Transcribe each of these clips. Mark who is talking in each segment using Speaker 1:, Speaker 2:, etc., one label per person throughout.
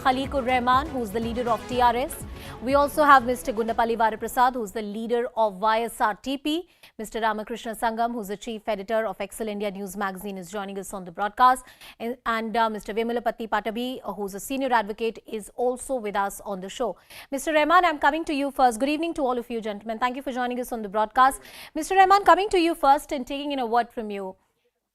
Speaker 1: Khalikur Rahman, who's the leader of TRS. We also have Mr. Gundapalli Varaprasad, who's the leader of YSRTP. Mr. Ramakrishna Sangam, who's the chief editor of Excel India News magazine, is joining us on the broadcast. And Mr. Vimalapati Patabi, who's a senior advocate, is also with us on the show. Mr. Rahman, I'm coming to you first. Good evening to all of you, gentlemen. Thank you for joining us on the broadcast. Mr. Rahman, coming to you first and taking in a word from you.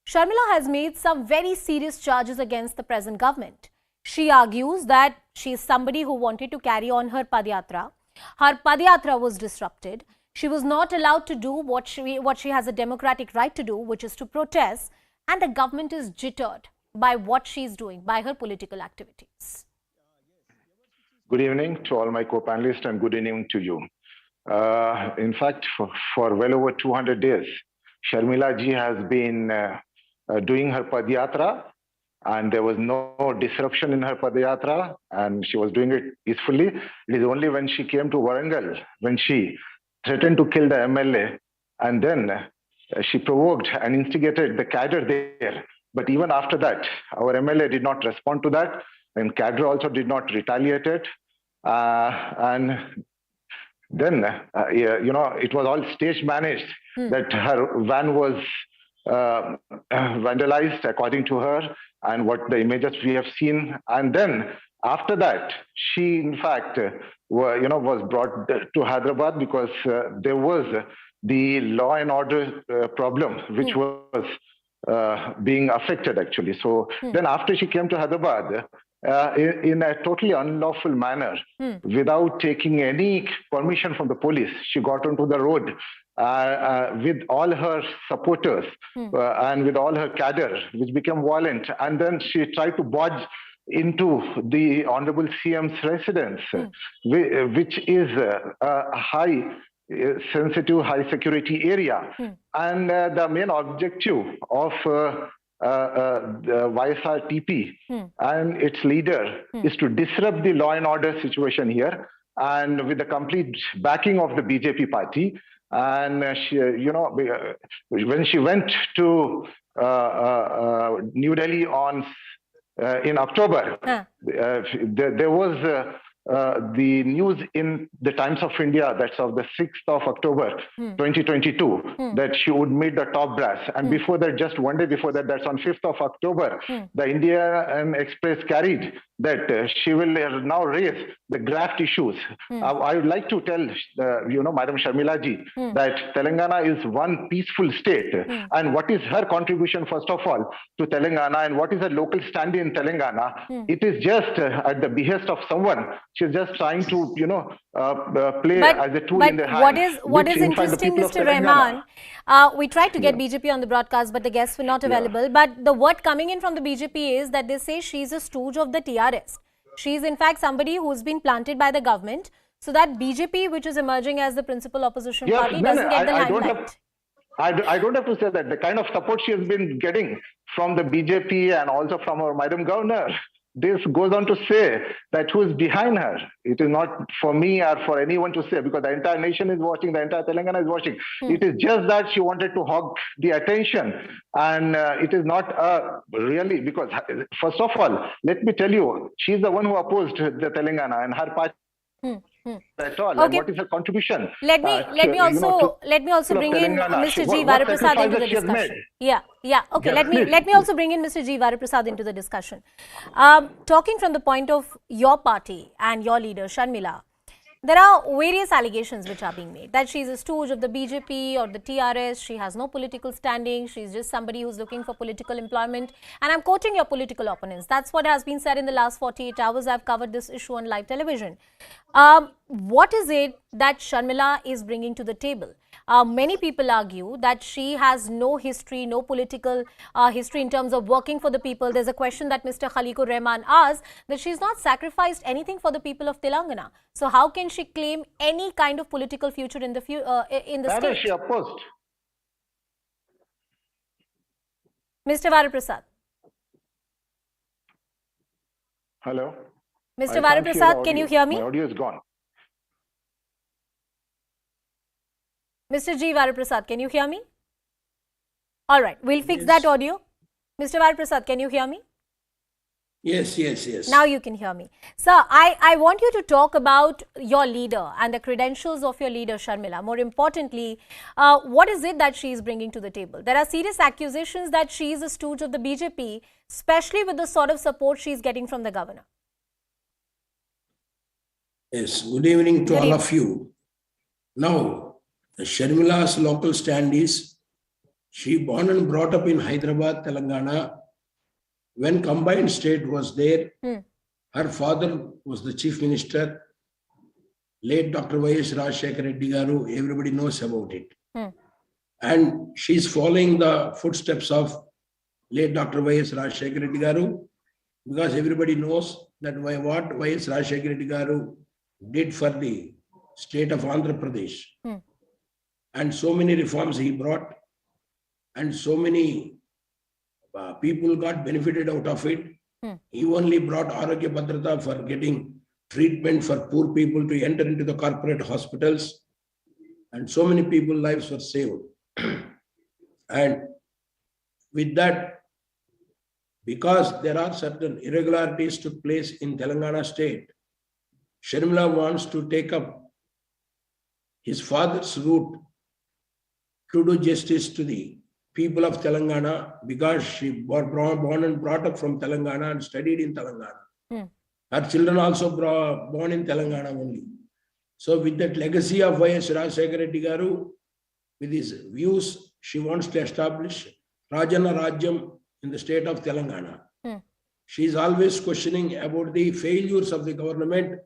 Speaker 1: Sharmila has made some very serious charges against the present government. She argues that she is somebody who wanted to carry on her Padyatra. Her Padyatra was disrupted. She was not allowed to do what she has a democratic right to do, which is to protest, and the government is jittered by what she is doing, by her political activities.
Speaker 2: Good evening to all my co-panelists and good evening to you. In fact, for well over 200 days, Sharmila ji has been doing her Padyatra, and there was no disruption in her Padyatra, and she was doing it peacefully. It is only when she came to Warangal, when she threatened to kill the MLA, and then she provoked and instigated the cadre there. But even after that, our MLA did not respond to that, and cadre also did not retaliate it. And then, it was all stage managed that her van was vandalized according to her and what the images we have seen. And then after that, she in fact was brought to Hyderabad because there was the law and order problem which was being affected actually. So then after she came to Hyderabad, in a totally unlawful manner, without taking any permission from the police, she got onto the road with all her supporters and with all her cadre, which became violent. And then she tried to barge into the Honorable CM's residence, which is a high sensitive, high security area. And the main objective of the YSRTP and its leader is to disrupt the law and order situation here, and with the complete backing of the BJP party. And she, when she went to New Delhi in October, there was the news in the Times of India, that's of the 6th of October, 2022, that she would meet the top brass. And before that, just one day before that, that's on 5th of October, the Indian Express carried that she will now raise the graft issues. I would like to tell, Madam Sharmila ji, that Telangana is one peaceful state. And what is her contribution, first of all, to Telangana, and what is her local stand in Telangana? It is just at the behest of someone. She's just trying to, play as a tool in the hand.
Speaker 1: What is interesting, Mr. Rahman, we tried to get BJP on the broadcast, but the guests were not available. But the word coming in from the BJP is that they say she's a stooge of the TRS. She's in fact somebody who's been planted by the government, so that BJP, which is emerging as the principal opposition party, doesn't get the limelight.
Speaker 2: I don't have to say that. The kind of support she has been getting from the BJP and also from our Madam Governor, this goes on to say that who is behind her. It is not for me or for anyone to say, because the entire nation is watching, the entire Telangana is watching. It is just that she wanted to hog the attention. And it is not really, because first of all, let me tell you, she's the one who opposed the Telangana and her party. At all. Okay. And what is her contribution?
Speaker 1: Let me also bring in Mr. G. Varaprasad into the discussion. Okay. Let me also bring in Mr. G. Varaprasad into the discussion. Talking from the point of your party and your leader, Sharmila, there are various allegations which are being made that she's a stooge of the BJP or the TRS. She has no political standing. She's just somebody who's looking for political employment. And I'm quoting your political opponents. That's what has been said in the last 48 hours. I've covered this issue on live television. What is it that Sharmila is bringing to the table? Many people argue that she has no history, no political history in terms of working for the people. There's a question that Mr. Khalikur Rahman asked, that she's not sacrificed anything for the people of Telangana. So how can she claim any kind of political future in the state?
Speaker 2: That is she opposed.
Speaker 1: Mr. Varaprasad.
Speaker 2: Hello.
Speaker 1: Mr. Varaprasad, can you hear me?
Speaker 2: My audio is gone.
Speaker 1: Mr. G. Varaprasad, can you hear me? All right, we'll fix that audio. Mr. Varaprasad, can you hear me?
Speaker 3: Yes.
Speaker 1: Now you can hear me. Sir, I want you to talk about your leader and the credentials of your leader, Sharmila. More importantly, what is it that she is bringing to the table? There are serious accusations that she is a stooge of the BJP, especially with the sort of support she is getting from the governor.
Speaker 3: Yes, good evening to all of you. Now, Sharmila's local stand is, she born and brought up in Hyderabad, Telangana. When combined state was there, her father was the chief minister, late Dr. YS Reddy garu, everybody knows about it. And she's following the footsteps of late Dr. YS Reddy garu, because everybody knows that what YS Reddy garu did for the state of Andhra Pradesh. And so many reforms he brought, and so many people got benefited out of it. He only brought Arogya Bhadrata for getting treatment for poor people to enter into the corporate hospitals, and so many people's lives were saved. And with that, because there are certain irregularities took place in Telangana state, Sharmila wants to take up his father's route to do justice to the people of Telangana, because she was born and brought up from Telangana and studied in Telangana. Her children also born in Telangana only. So with that legacy of YS Reddy garu, with his views, she wants to establish Rajana Rajyam in the state of Telangana. She is always questioning about the failures of the government.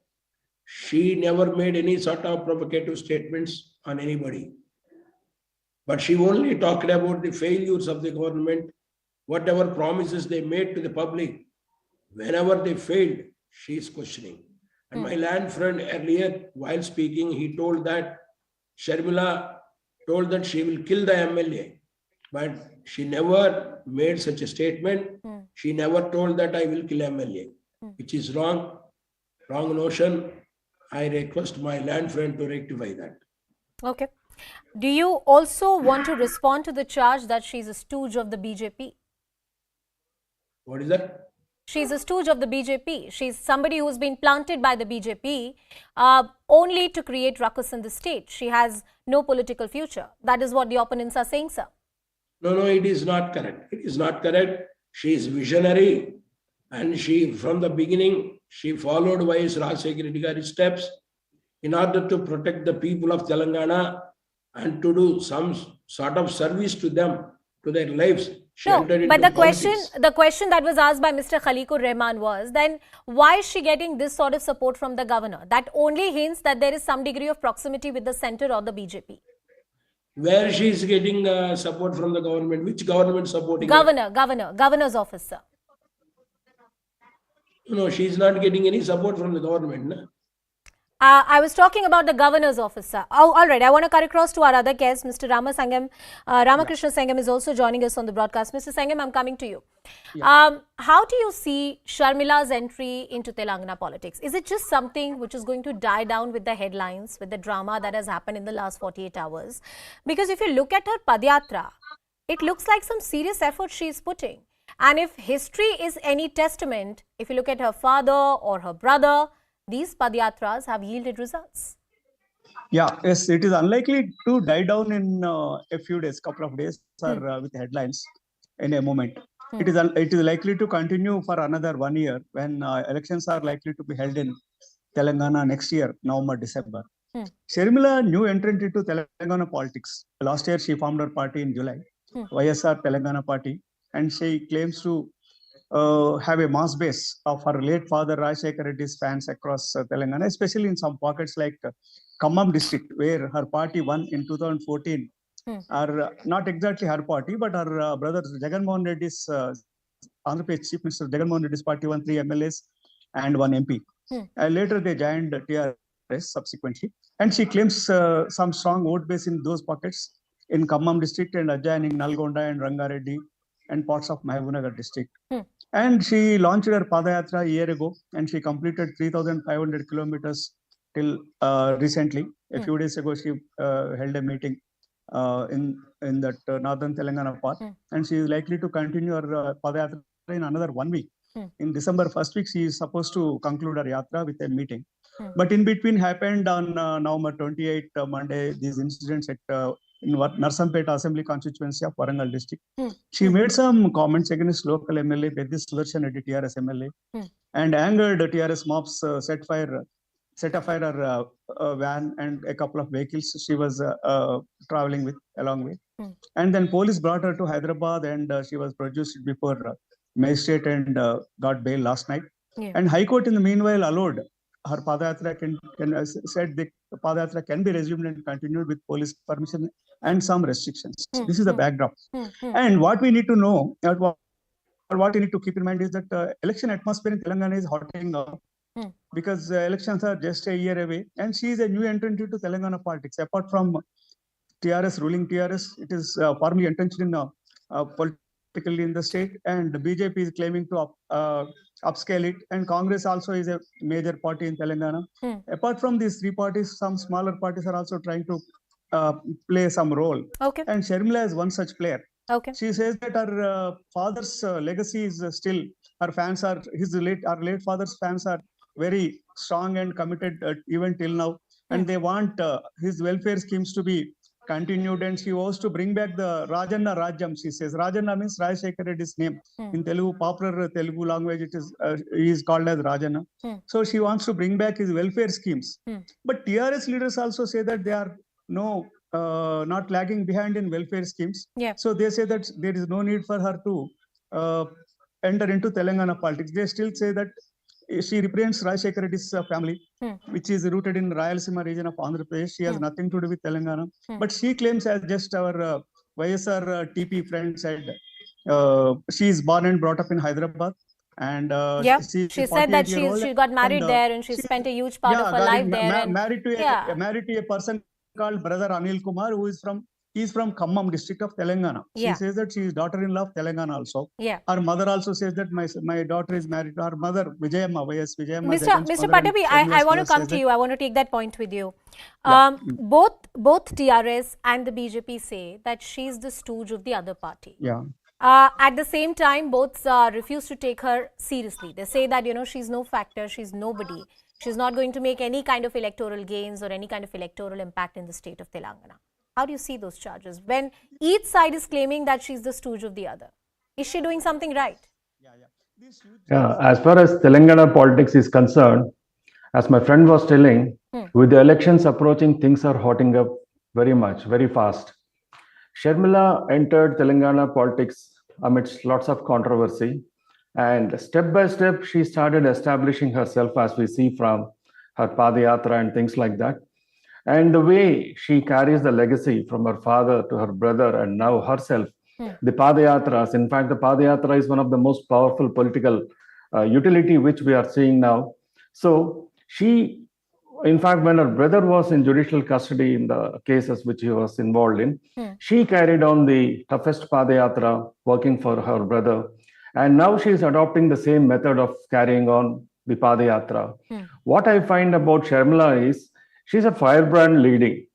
Speaker 3: She never made any sort of provocative statements on anybody. But she only talked about the failures of the government, whatever promises they made to the public. Whenever they failed, she is questioning. And my land friend earlier, while speaking, he told that Sharmila told that she will kill the MLA. But she never made such a statement. She never told that I will kill MLA, which is wrong notion. I request my land friend to rectify that.
Speaker 1: Okay. Do you also want to respond to the charge that she's a stooge of the BJP?
Speaker 3: What is that?
Speaker 1: She's a stooge of the BJP. She's somebody who's been planted by the BJP only to create ruckus in the state. She has no political future. That is what the opponents are saying, sir.
Speaker 3: No, it is not correct. It is not correct. She is visionary, and she, from the beginning, she followed YS Reddy's steps in order to protect the people of Telangana and to do some sort of service to them, to their lives.
Speaker 1: No, but the question that was asked by Mr. Khaliqur Rahman was, then why is she getting this sort of support from the governor? That only hints that there is some degree of proximity with the centre or the BJP.
Speaker 3: Where she is getting support from the government? Which government supporting her?
Speaker 1: Governor's office, sir.
Speaker 3: No, she is not getting any support from the government. No?
Speaker 1: I was talking about the governor's office, sir. Oh, all right. I want to cut across to our other guest, Mr. Ramakrishna Sangam is also joining us on the broadcast. Mr. Sangam, I'm coming to you. Yeah. How do you see Sharmila's entry into Telangana politics? Is it just something which is going to die down with the headlines, with the drama that has happened in the last 48 hours? Because if you look at her Padyatra, it looks like some serious effort she is putting. And if history is any testament, if you look at her father or her brother, these Padyatras have yielded results.
Speaker 4: Yeah, yes, it is unlikely to die down in a few days, couple of days, or with headlines in a moment. It is likely to continue for another 1 year when elections are likely to be held in Telangana next year, November, December. Sharmila, new entrant into Telangana politics. Last year, she formed her party in July, YSR Telangana Party, and she claims to have a mass base of her late father Rajshekar Reddy's fans across Telangana, especially in some pockets like Khammam district, where her party won in 2014. Are not exactly her party, but her brother Jagan Mohan Reddy's Andhra Pradesh Chief Minister Jagan Mohan Reddy's party won 3 MLAs and 1 MP. Later they joined TRS subsequently, and she claims some strong vote base in those pockets in Khammam district and adjoining Nalgonda and Rangareddy and parts of Mahabubnagar district. And she launched her Padayatra a year ago, and she completed 3,500 kilometers till recently. A few days ago, she held a meeting in that northern Telangana part, and she is likely to continue her Padayatra in another 1 week. In December first week, she is supposed to conclude her yatra with a meeting. But in between happened on November 28th, Monday, these incidents at in Narsampeta Assembly constituency of Warangal district. She made some comments against local MLA, Reddy Sudarshan Reddy, TRS MLA, and angered TRS mobs, set afire her van and a couple of vehicles she was traveling with along with. And then police brought her to Hyderabad, and she was produced before magistrate and got bail last night. And High Court in the meanwhile allowed her Padayatra said the Padayatra can be resumed and continued with police permission and some restrictions. This is the backdrop. And what we need to know, what we need to keep in mind is that election atmosphere in Telangana is hotting up because elections are just a year away, and she is a new entrant into Telangana politics. Apart from TRS, ruling TRS, it is formally entrenched in politically in the state, and the BJP is claiming to upscale it, and Congress also is a major party in Telangana. Apart from these three parties, some smaller parties are also trying to play some role. And Sharmila is one such player. She says that her father's legacy is still, her fans are, our late father's fans are very strong and committed even till now, and they want his welfare schemes to be continued, and she wants to bring back the Rajanna Rajyam. She says Rajanna means Rajashekar Reddy's name. In Telugu, popular Telugu language, it is he is called as Rajanna. So she wants to bring back his welfare schemes. But TRS leaders also say that they are not lagging behind in welfare schemes. So they say that there is no need for her to enter into Telangana politics. They still say that she represents Rajashekar Reddy's family, which is rooted in Rayalaseema region of Andhra Pradesh. She has nothing to do with Telangana. But she claims, as just our YSR TP friend said, she is born and brought up in Hyderabad. And
Speaker 1: she said that she got married there, and she spent a huge part of her life there.
Speaker 4: Married to a person called Brother Anil Kumar, who is from Khammam district of Telangana. She says that she is daughter-in-law of Telangana also. Her mother also says that my daughter is married to her mother, YS Vijayamma.
Speaker 1: Mr. Patabi, I want to come to you. I want to take that point with you. Both TRS and the BJP say that she is the stooge of the other party. At the same time, both refuse to take her seriously. They say that, she's no factor, she's nobody. She's not going to make any kind of electoral gains or any kind of electoral impact in the state of Telangana. How do you see those charges when each side is claiming that she's the stooge of the other? Is she doing something right?
Speaker 5: As far as Telangana politics is concerned, as my friend was telling, with the elections approaching, things are hotting up very much, very fast. Sharmila entered Telangana politics amidst lots of controversy, and step by step, she started establishing herself, as we see from her Padayatra and things like that. And the way she carries the legacy from her father to her brother and now herself, the Padayatras, in fact, the Padayatra is one of the most powerful political utility which we are seeing now. So she, in fact, when her brother was in judicial custody in the cases which he was involved in, she carried on the toughest Padayatra working for her brother. And now she is adopting the same method of carrying on the Padayatra. What I find about Sharmila is, she's a firebrand leading.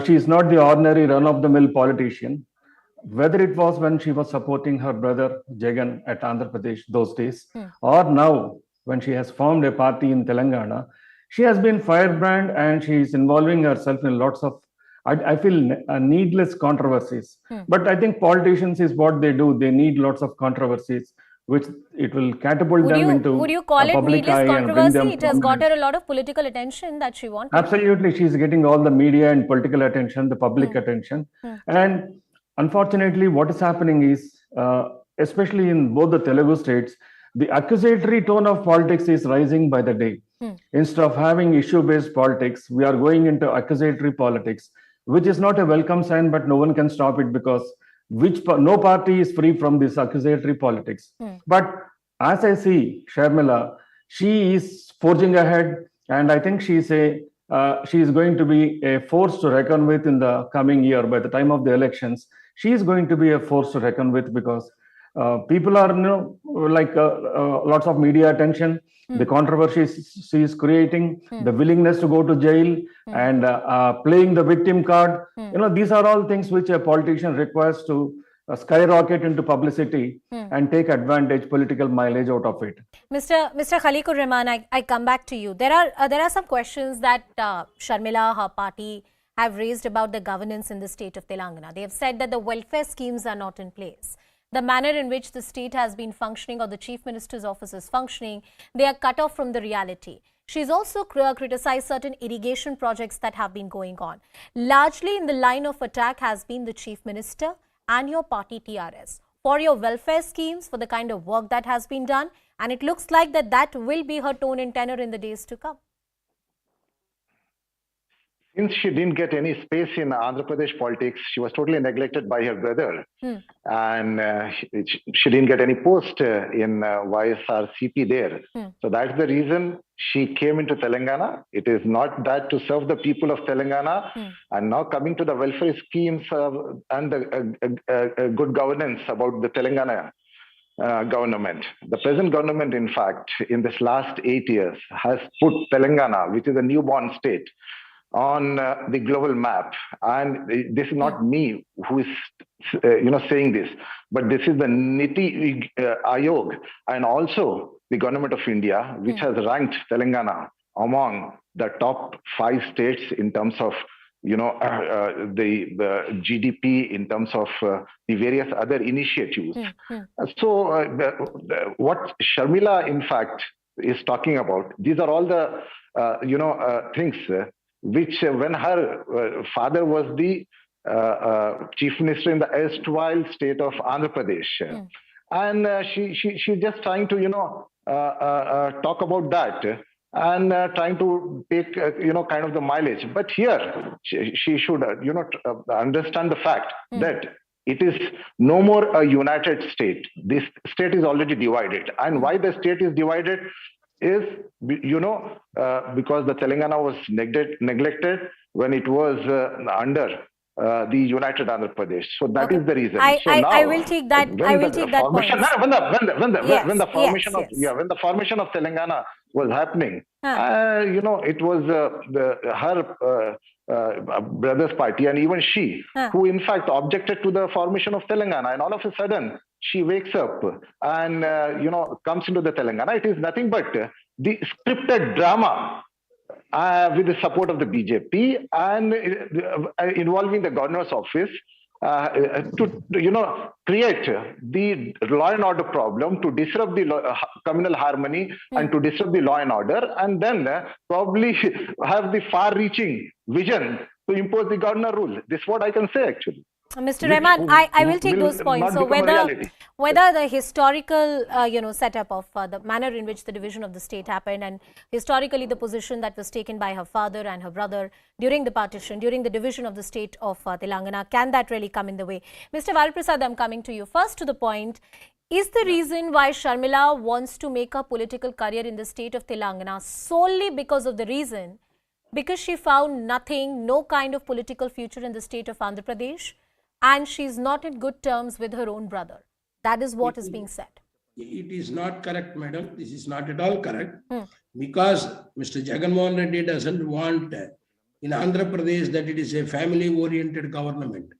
Speaker 5: She is not the ordinary run-of-the-mill politician. Whether it was when she was supporting her brother Jagan at Andhra Pradesh those days, or now when she has formed a party in Telangana, she has been firebrand and she is involving herself in lots of, I feel, needless controversies. But I think politicians is what they do. They need lots of controversies, which it will catapult them into
Speaker 1: Would you call it needless controversy? It has got her a lot of political attention that she wanted.
Speaker 5: Absolutely. She's getting all the media and political attention, the public attention. And unfortunately, what is happening is, especially in both the Telugu states, the accusatory tone of politics is rising by the day. Instead of having issue-based politics, we are going into accusatory politics, which is not a welcome sign, but no one can stop it because no party is free from this accusatory politics. But as I see Sharmila, she is forging ahead, and I think she is going to be a force to reckon with in the coming year. By the time of the elections, she is going to be a force to reckon with because people are, lots of media attention, the controversies she is creating, the willingness to go to jail, and playing the victim card. These are all things which a politician requires to skyrocket into publicity and take advantage, political mileage out of it.
Speaker 1: Mr. Khaliqur Rahman, I come back to you. There are some questions that Sharmila, her party, have raised about the governance in the state of Telangana. They have said that the welfare schemes are not in place. The manner in which the state has been functioning, or the Chief Minister's office is functioning, they are cut off from the reality. She's also criticized certain irrigation projects that have been going on. Largely in the line of attack has been the Chief Minister and your party TRS for your welfare schemes, for the kind of work that has been done. And it looks like that will be her tone and tenor in the days to come.
Speaker 2: Since she didn't get any space in Andhra Pradesh politics, she was totally neglected by her brother. And she didn't get any post in YSRCP there. So that's the reason she came into Telangana. It is not that to serve the people of Telangana. And now coming to the welfare schemes and the good governance about the Telangana government. The present government, in fact, in this last 8 years, has put Telangana, which is a newborn state, on the global map. And this is not me who is saying this, but this is the Niti Ayog and also the government of India, which has ranked Telangana among the top 5 states in terms of the GDP, in terms of the various other initiatives. So what Sharmila in fact is talking about, these are all the things which when her father was the chief minister in the erstwhile state of Andhra Pradesh, and she's just trying to talk about that and trying to take kind of the mileage. But here she should understand the fact that it is no more a united state. This state is already divided, and why the state is divided is, because the Telangana was neglected when it was under the United Andhra Pradesh. So that is the reason.
Speaker 1: I will take that. I will take that point.
Speaker 2: When the formation of Telangana was happening, it was her brother's party, and even she, who in fact objected to the formation of Telangana, and all of a sudden she wakes up and comes into the Telangana. It is nothing but the scripted drama with the support of the BJP and involving the governor's office to create the law and order problem, to disrupt the communal harmony and to disrupt the law and order, and then probably have the far-reaching vision to impose the governor rule. This is what I can say actually.
Speaker 1: Mr. Rahman, I will take those points. So whether the historical setup of the manner in which the division of the state happened, and historically the position that was taken by her father and her brother during the partition, during the division of the state of Telangana, can that really come in the way? Mr. Varaprasad, I'm coming to you. First to the point, is the reason why Sharmila wants to make a political career in the state of Telangana solely because she found no kind of political future in the state of Andhra Pradesh, and she's not in good terms with her own brother? That is what is being said.
Speaker 3: It is not correct, madam. This is not at all correct. Because Mr. Jagan Reddy doesn't want in Andhra Pradesh that it is a family-oriented government.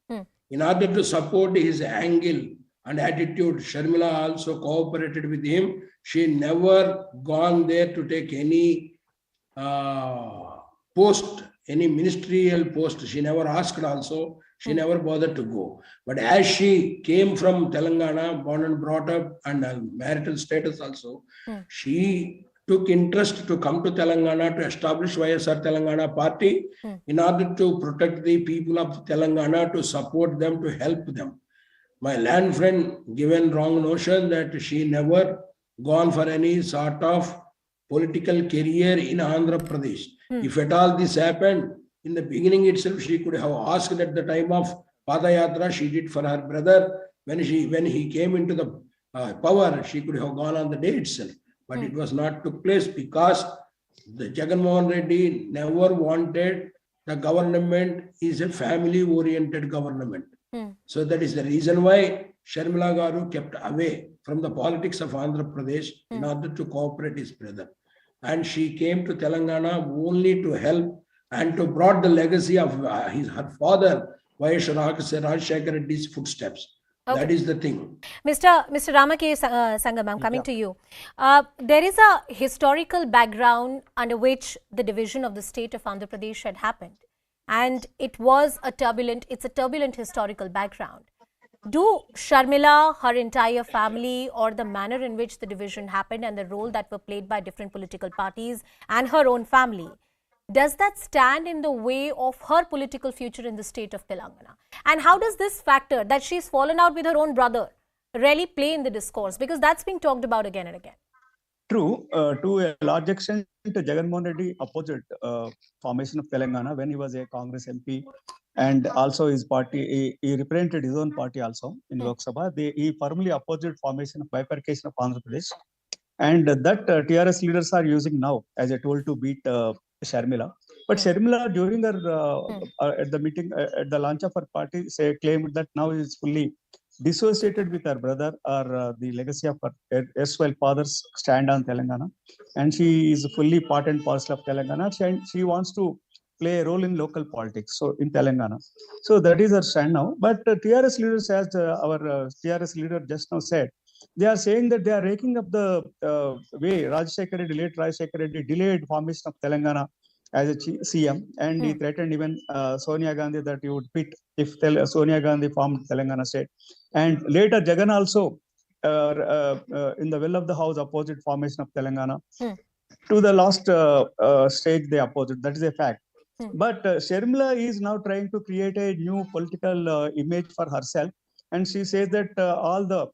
Speaker 3: In order to support his angle and attitude, Sharmila also cooperated with him. She never gone there to take any post, any ministerial post. She never asked also. She never bothered to go. But as she came from Telangana, born and brought up, and marital status also, she took interest to come to Telangana to establish YSR Telangana party in order to protect the people of Telangana, to support them, to help them. My land friend given wrong notion that she never gone for any sort of political career in Andhra Pradesh. If at all this happened, in the beginning itself, she could have asked at the time of Padayatra, she did for her brother. When he came into the power, she could have gone on the day itself. But it was not took place because the Jagan Reddy never wanted the government is a family-oriented government. So that is the reason why Sharmila Garu kept away from the politics of Andhra Pradesh in order to cooperate his brother. And she came to Telangana only to help and to brought the legacy of her father, YS Rajshekar Reddy's footsteps.
Speaker 1: Okay.
Speaker 3: That is the thing.
Speaker 1: Mr. Ramake Sangam, I'm coming to you. There is a historical background under which the division of the state of Andhra Pradesh had happened. And it's a turbulent historical background. Do Sharmila, her entire family, or the manner in which the division happened and the role that were played by different political parties and her own family, does that stand in the way of her political future in the state of Telangana? And how does this factor that she's fallen out with her own brother really play in the discourse? Because that's being talked about again and again.
Speaker 4: True, to a large extent, Jagan Reddy opposed formation of Telangana when he was a Congress MP, and also his party, he represented his own party also in Lok Sabha. He firmly opposed formation of bifurcation of Andhra Pradesh, and that TRS leaders are using now as a tool to beat Sharmila. But Sharmila, during her at the meeting, at the launch of her party, claimed that now is fully dissociated with her brother or the legacy of her erstwhile father's stand on Telangana, and she is fully part and parcel of Telangana. She wants to play a role in local politics, so in Telangana. So that is her stand now. But TRS leaders, as our TRS leader just now said, they are saying that they are raking up the way Rajshekar Reddy, late Rajshekar Reddy, delayed formation of Telangana as a CM, and he threatened even Sonia Gandhi that he would quit if Sonia Gandhi formed Telangana state. And later Jagan also, in the will of the house, opposite formation of Telangana. To the last stage, they opposed. That is a fact. But Sharmila is now trying to create a new political image for herself, and she says that all the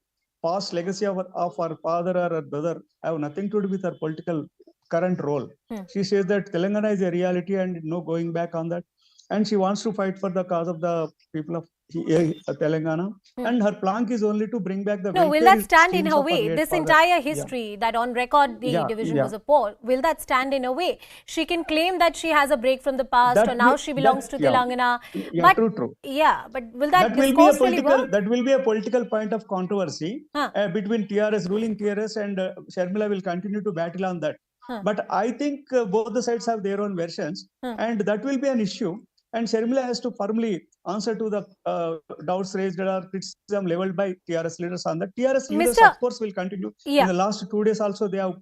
Speaker 4: past legacy of her father or her brother have nothing to do with her political current role. She says that Telangana is a reality and no going back on that. And she wants to fight for the cause of the people of Telangana. And her plank is only to bring back the
Speaker 1: No, will that stand in her way? This entire history that on record the division was a poll, will that stand in a way? She can claim that she has a break from the past or now she belongs to Telangana.
Speaker 4: But, true.
Speaker 1: Yeah, but will that discourse really work?
Speaker 4: That will be a political point of controversy between TRS, ruling TRS, and Sharmila will continue to battle on that. But I think both the sides have their own versions, and that will be an issue. And Sharmila has to firmly answer to the doubts raised or criticism leveled by TRS leaders on that. TRS leaders, of course, will continue. In the last 2 days also, they have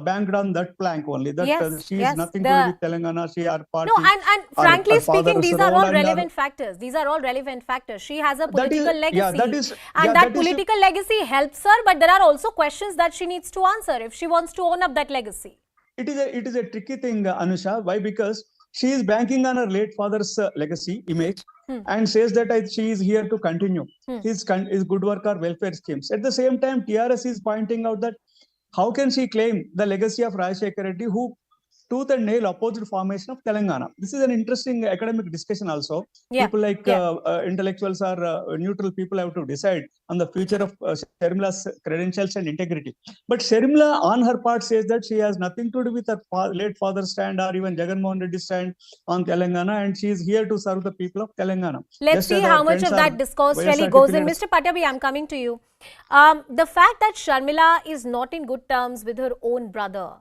Speaker 4: banged on that plank only. That she is nothing to do with Telangana. She are party.
Speaker 1: No, and frankly speaking, these are all relevant factors. These are all relevant factors. She has a political legacy. That political legacy helps her, but there are also questions that she needs to answer if she wants to own up that legacy.
Speaker 4: It is a tricky thing, Anusha. Why? Because she is banking on her late father's legacy image and says that she is here to continue his good work or welfare schemes. At the same time, TRS is pointing out that how can she claim the legacy of Rajshekar Reddy, who tooth and nail opposite formation of Telangana? This is an interesting academic discussion also. People like intellectuals or neutral people have to decide on the future of Sharmila's credentials and integrity. But Sharmila on her part says that she has nothing to do with her late father's stand or even Jagan Reddy's stand on Telangana, and she is here to serve the people of Telangana.
Speaker 1: Let's see how much of that discourse really goes in. Mr. Patabi, I'm coming to you. The fact that Sharmila is not in good terms with her own brother,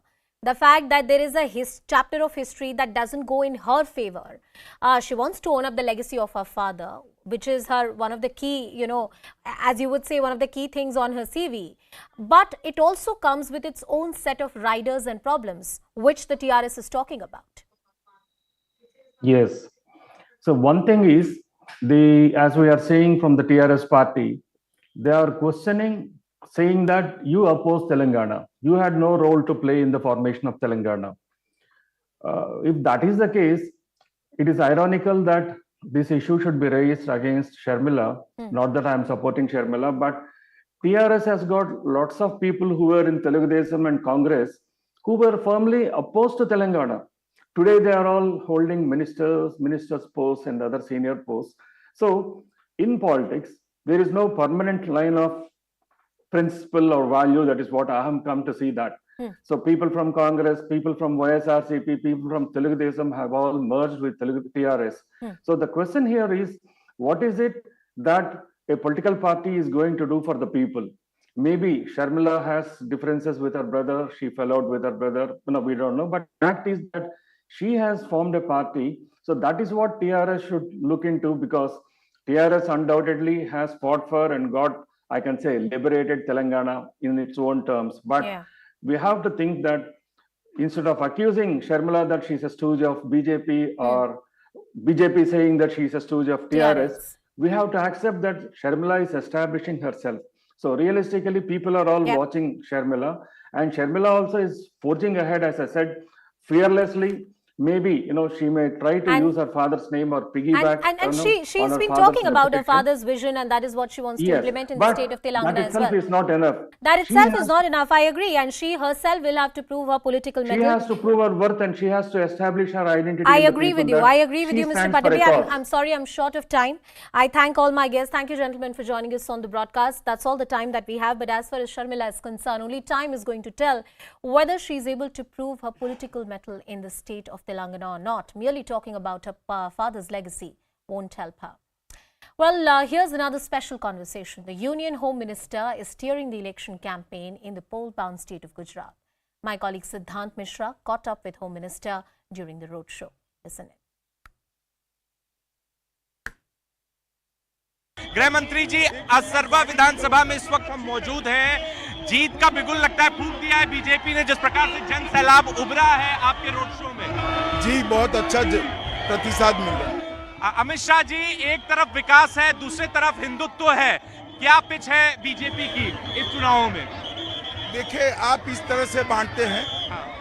Speaker 1: the fact that there is a chapter of history that doesn't go in her favor. She wants to own up the legacy of her father, which is one of the key, as you would say, one of the key things on her CV. But it also comes with its own set of riders and problems, which the TRS is talking about.
Speaker 5: Yes. So one thing is, as we are saying from the TRS party, they are questioning, saying that you oppose Telangana. You had no role to play in the formation of Telangana. If that is the case, it is ironical that this issue should be raised against Sharmila. Not that I am supporting Sharmila, but TRS has got lots of people who were in Telugu Desam and Congress who were firmly opposed to Telangana. Today, they are all holding ministers posts and other senior posts. So in politics, there is no permanent line of principle or value. That is what I have come to see that. So people from Congress, people from YSRCP, people from Telugu Desam have all merged with TRS. So the question here is, what is it that a political party is going to do for the people? Maybe Sharmila has differences with her brother. She fell out with her brother. No, we don't know. But the fact is that she has formed a party. So that is what TRS should look into, because TRS undoubtedly has fought for and got, I can say, liberated Telangana in its own terms. But we have to think that instead of accusing Sharmila that she's a stooge of BJP or BJP saying that she's a stooge of TRS, we have to accept that Sharmila is establishing herself. So realistically, people are all watching Sharmila, and Sharmila also is forging ahead, as I said, fearlessly. Maybe, she may try to use her father's name or piggyback.
Speaker 1: And she's been talking about her father's vision, and that is what she wants to implement in the state of Telangana as well.
Speaker 5: That itself is not enough.
Speaker 1: That itself is not enough, I agree. And she herself will have to prove her political mettle.
Speaker 5: She has to prove her worth, and she has to establish her identity.
Speaker 1: I agree with you. I agree with you, Mr. Patabi. I'm sorry, I'm short of time. I thank all my guests. Thank you, gentlemen, for joining us on the broadcast. That's all the time that we have. But as far as Sharmila is concerned, only time is going to tell whether she's able to prove her political mettle in the state of Telangana or not. Merely talking about her father's legacy won't help her. Well, here's another special conversation. The Union Home Minister is steering the election campaign in the poll-bound state of Gujarat. My colleague Siddhant Mishra caught up with Home Minister during the roadshow. Listen in.
Speaker 6: गृह मंत्री जी, असरवा विधानसभा में इस वक्त हम मौजूद हैं। जीत का बिगुल लगता है फूंक दिया है बीजेपी ने, जिस प्रकार से जन सैलाब उभरा है आपके रोड शो में।
Speaker 7: जी बहुत अच्छा प्रतिसाद मिल रहा है।
Speaker 6: अमित शाह जी, एक तरफ विकास है, दूसरी तरफ हिंदुत्व है, क्या पिच है बीजेपी की इस चुनावों में?
Speaker 7: देखिए, आप इस तरह से बांटते हैं,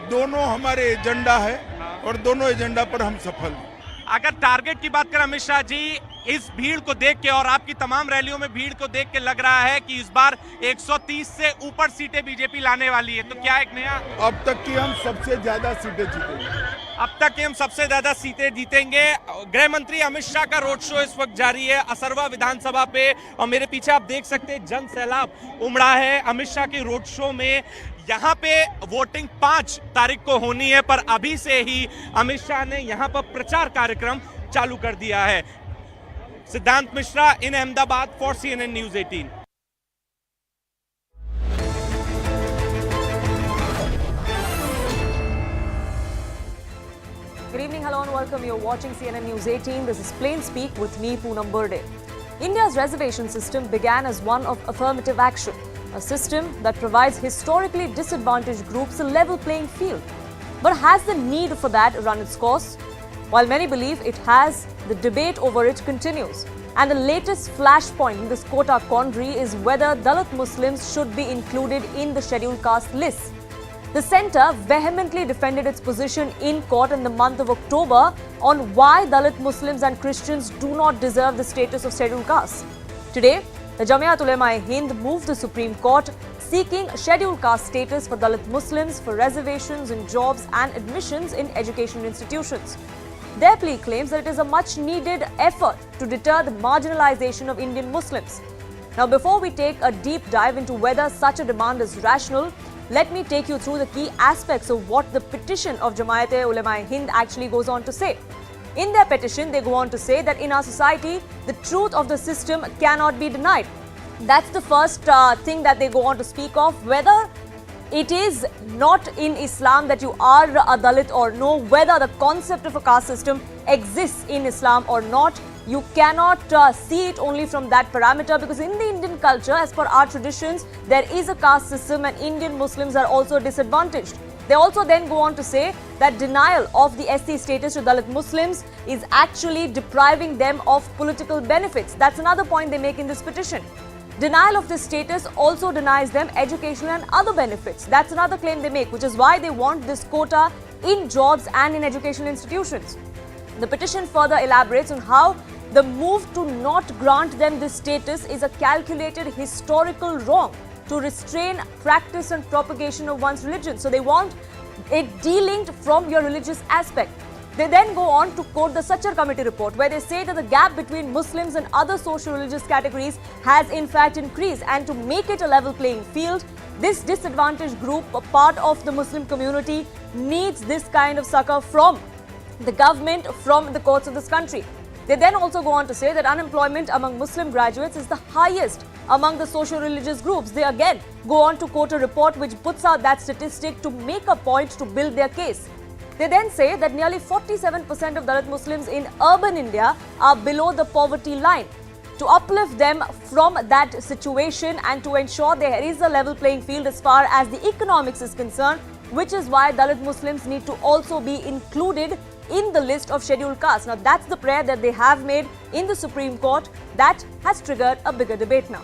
Speaker 7: दोनों हमारे एजेंडा है और दोनों एजेंडा पर हम सफल हैं।
Speaker 6: अगर टारगेट की बात करें अमित शाह जी, इस भीड़ को देख के और आपकी तमाम रैलियों में भीड़ को देख के लग रहा है कि इस बार 130 से ऊपर सीटें बीजेपी लाने वाली है, तो क्या एक नया?
Speaker 7: अब तक की हम सबसे ज्यादा सीटें जीतेंगे।
Speaker 6: अब तक हम सबसे ज्यादा सीटें जीतेंगे। गृह मंत्री अमित शाह का रोड शो इस वक्त जारी है असरवा विधानसभा पे, और मेरे पीछे आप देख सकते हैं जन सैलाब उमड़ा है अमित शाह के रोड शो में। यहाँ पे वोटिंग 5 तारीख को होनी है, पर अभी से ही अमित शाह ने यहाँ पर प्रचार कार्यक्रम चालू कर दिया है। सिद्धांत मिश्रा इन Ahmedabad for CNN News 18।
Speaker 8: Good evening, hello and welcome. You're watching CNN News 18. This is Plain Speak with me, Poonam Burde. India's reservation system began as one of affirmative action, a system that provides historically disadvantaged groups a level playing field. But has the need for that run its course? While many believe it has, the debate over it continues. And the latest flashpoint in this quota quandary is whether Dalit Muslims should be included in the scheduled caste list. The centre vehemently defended its position in court in the month of October on why Dalit Muslims and Christians do not deserve the status of scheduled caste. Today, the Jamiat Ulema-e-Hind moved the Supreme Court seeking scheduled caste status for Dalit Muslims for reservations in jobs and admissions in education institutions. Their plea claims that it is a much-needed effort to deter the marginalization of Indian Muslims. Now, before we take a deep dive into whether such a demand is rational, let me take you through the key aspects of what the petition of Jamiat-e-Ulema-e-Hind actually goes on to say. In their petition, they go on to say that in our society, the truth of the system cannot be denied. That's the first thing that they go on to speak of, whether it is not in Islam that you are a Dalit or no, whether the concept of a caste system exists in Islam or not. You cannot see it only from that parameter, because in the Indian culture, as per our traditions, there is a caste system and Indian Muslims are also disadvantaged. They also then go on to say that denial of the SC status to Dalit Muslims is actually depriving them of political benefits. That's another point they make in this petition. Denial of this status also denies them educational and other benefits. That's another claim they make, which is why they want this quota in jobs and in educational institutions. The petition further elaborates on how the move to not grant them this status is a calculated historical wrong to restrain practice and propagation of one's religion. So they want it delinked from your religious aspect. They then go on to quote the Sachar Committee report, where they say that the gap between Muslims and other social religious categories has in fact increased, and to make it a level playing field, this disadvantaged group, a part of the Muslim community, needs this kind of succor from the government, from the courts of this country. They then also go on to say that unemployment among Muslim graduates is the highest among the social religious groups. They again go on to quote a report which puts out that statistic to make a point to build their case. They then say that nearly 47% of Dalit Muslims in urban India are below the poverty line. to uplift them from that situation and to ensure there is a level playing field as far as the economics is concerned, which is why Dalit Muslims need to also be included in the list of scheduled castes. Now, that's the prayer that they have made in the Supreme Court that has triggered a bigger debate now.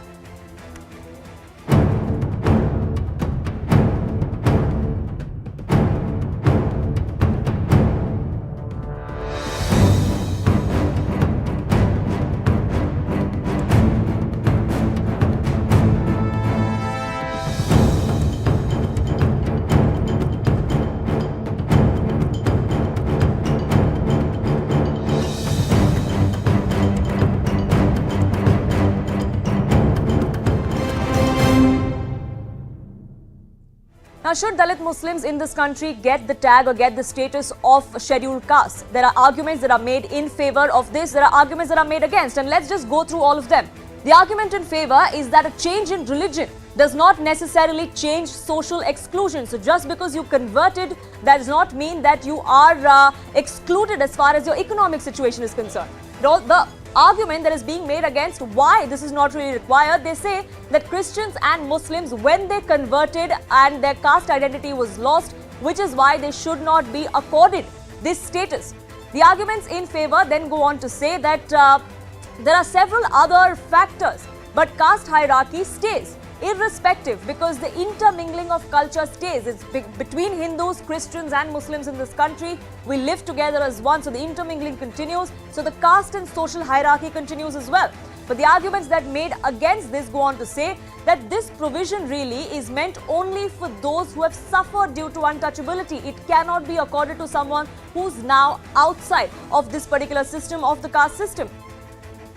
Speaker 8: Now, should Dalit Muslims in this country get the tag or get the status of scheduled caste? There are arguments that are made in favor of this. There are arguments that are made against. And let's just go through all of them. The argument in favor is that a change in religion does not necessarily change social exclusion. So just because you converted, that does not mean that you are excluded as far as your economic situation is concerned. The argument that is being made against why this is not really required, they say that Christians and Muslims, when they converted and their caste identity was lost, which is why they should not be accorded this status. The arguments in favor then go on to say that there are several other factors, but caste hierarchy stays irrespective because the intermingling of culture stays. It's between Hindus, Christians and Muslims in this country. We live together as one, so the intermingling continues. So the caste and social hierarchy continues as well. But the arguments that made against this go on to say that this provision really is meant only for those who have suffered due to untouchability. It cannot be accorded to someone who's now outside of this particular system, of the caste system.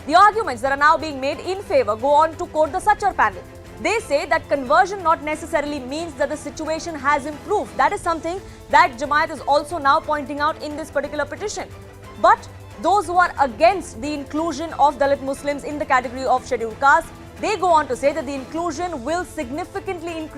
Speaker 8: The arguments that are now being made in favor go on to quote the Sachar panel. They say that conversion not necessarily means that the situation has improved. That is something that Jamaat is also now pointing out in this particular petition. But those who are against the inclusion of Dalit Muslims in the category of scheduled caste, they go on to say that the inclusion will significantly increase